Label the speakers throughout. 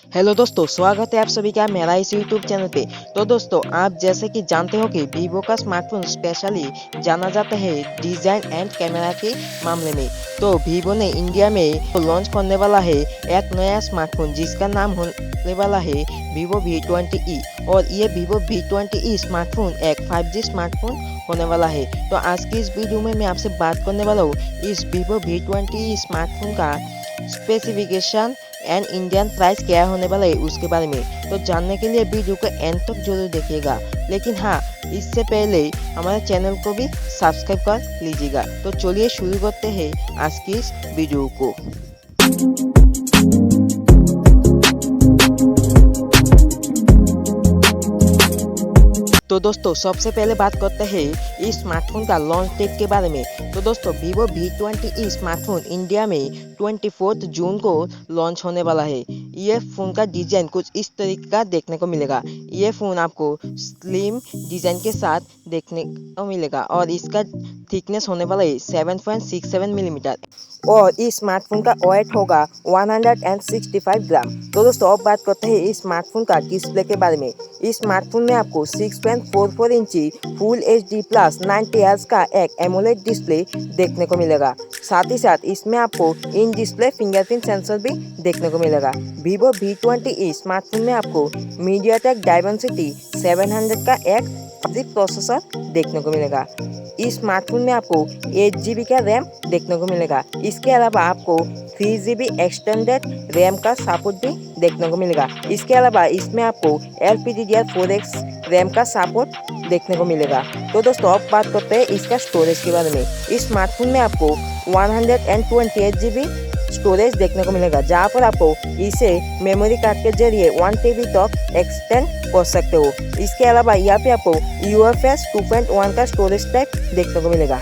Speaker 1: Hello दोस्तों, स्वागत है आप सभी का मेरा इस यूट्यूब चैनल पे। तो दोस्तों, आप जैसे कि जानते हो कि वीवो का स्मार्टफोन स्पेशली जाना जाता है डिज़ाइन एंड कैमरा के मामले में। तो वीवो ने इंडिया में लॉन्च करने वाला है एक नया स्मार्टफोन जिसका नाम होने वाला है Vivo V20e। और ये Vivo V20e स्मार्टफोन एक 5G स्मार्टफोन होने वाला है। तो आज की इस वीडियो में मैं आपसे बात करने वाला हूँ इस Vivo V20e स्मार्टफोन का स्पेसिफिकेशन एंड इंडियन प्राइस क्या होने वाला है उसके बारे में। तो जानने के लिए वीडियो को एंड तक जरूर देखिएगा। लेकिन हाँ, इससे पहले हमारे चैनल को भी सब्सक्राइब कर लीजिएगा। तो चलिए शुरू करते हैं आज की इस वीडियो को। तो दोस्तों, सबसे पहले बात करते हैं इस स्मार्टफोन का लॉन्च डेट के बारे में। तो दोस्तों, Vivo V20e स्मार्टफोन इंडिया में 24 जून को लॉन्च होने वाला है। ये फ़ोन का डिज़ाइन कुछ इस तरीके का देखने को मिलेगा। ये फ़ोन आपको स्लिम डिज़ाइन के साथ देखने को मिलेगा और इसका थिकनेस होने वाला है 7.67 मिलीमीटर और इस स्मार्टफोन का वेट होगा 165 ग्राम। तो दोस्तों, अब बात करते हैं इस स्मार्टफोन का डिस्प्ले के बारे में। इस स्मार्टफोन में आपको 6.44 इंची फुल HD प्लस 90 हर्ट्ज का एक एमोलेड डिस्प्ले देखने को मिलेगा। साथ ही साथ इसमें आपको इन डिस्प्ले फिंगरप्रिंट सेंसर भी देखने को मिलेगा। Vivo V20e स्मार्टफोन में आपको मीडियाटेक डायमेंसिटी 700 का एक प्रोसेसर देखने को मिलेगा। इस स्मार्टफोन में आपको 8GB का रैम देखने को मिलेगा। इसके अलावा आपको 3GB एक्सटेंडेड रैम का सपोर्ट भी देखने को मिलेगा। इसके अलावा इसमें आपको LPDDR4X रैम का सपोर्ट देखने को मिलेगा। तो दोस्तों, अब बात करते हैं इसका स्टोरेज के बारे में। इस स्मार्टफोन में आपको 128GB स्टोरेज देखने को मिलेगा, जहाँ पर आपको इसे मेमोरी कार्ड के जरिए 1TB तक एक्सटेंड कर सकते हो। इसके अलावा यहाँ पे आपको UFS 2.1 का स्टोरेज टाइप देखने को मिलेगा।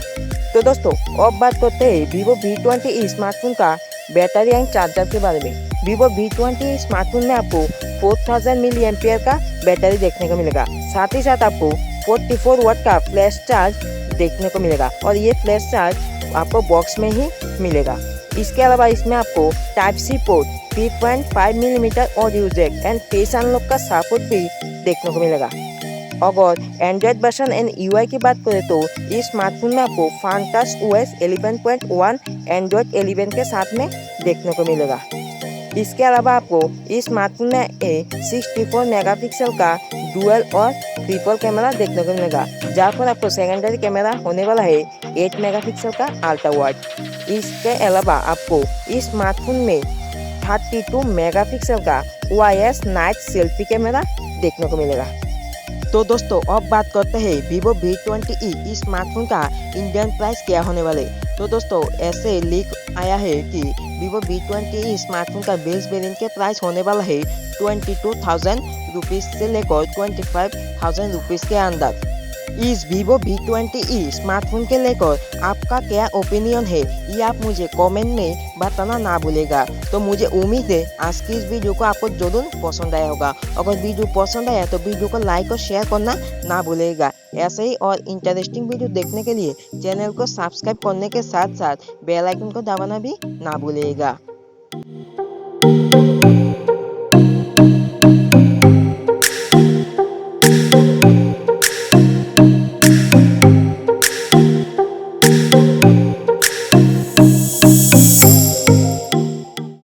Speaker 1: तो दोस्तों, अब बात करते हैं Vivo V20e स्मार्टफोन का बैटरी एंड चार्जर के बारे में। Vivo V20e स्मार्टफोन में आपको 4000 मिली एम्पियर का बैटरी देखने को मिलेगा। साथ ही साथ आपको 44 वाट का फ्लैश चार्ज देखने को मिलेगा और ये फ्लैश चार्ज आपको बॉक्स में ही मिलेगा। इसके अलावा इसमें आपको Type-C port, 3.5 millimetre audio jack and face unlock का सपोर्ट भी देखने को मिलेगा। अगर एंड्रॉयड वर्जन एंड UI की बात करें तो इस स्मार्टफोन में आपको फैंटस OS 11.1 एंड्रॉयड 11 के साथ में देखने को मिलेगा। इसके अलावा आपको इस स्मार्टफोन में 64 मेगापिक्सल का डुअल और ट्रिपल कैमरा देखने को मिलेगा, जहाँ पर आपको सेकेंडरी कैमरा होने वाला है 8 मेगापिक्सल का अल्ट्रा वाइड। इसके अलावा आपको इस स्मार्टफोन में 32 मेगापिक्सल का OIS नाइट सेल्फी कैमरा देखने को मिलेगा। तो दोस्तों, अब बात करते हैं Vivo V20e इस स्मार्टफोन का इंडियन प्राइस क्या होने वाले। तो दोस्तों, ऐसे लीक आया है कि Vivo V20e स्मार्टफोन का बेस वेरिएंट के प्राइस होने वाला है 22,000 रुपीज़ से लेकर 25,000 रुपीज़ के अंदर। इस Vivo V20e स्मार्टफोन के लेकर आपका क्या ओपिनियन है, ये आप मुझे कमेंट में बताना ना भूलेगा। तो मुझे उम्मीद है आज की इस वीडियो को आपको जरूर पसंद आया होगा। अगर वीडियो पसंद आया तो वीडियो को लाइक और शेयर करना ना भूलेगा। ऐसे ही और इंटरेस्टिंग वीडियो देखने के लिए चैनल को सब्सक्राइब करने के साथ साथ बेल आइकन को दबाना भी ना भूलेगा।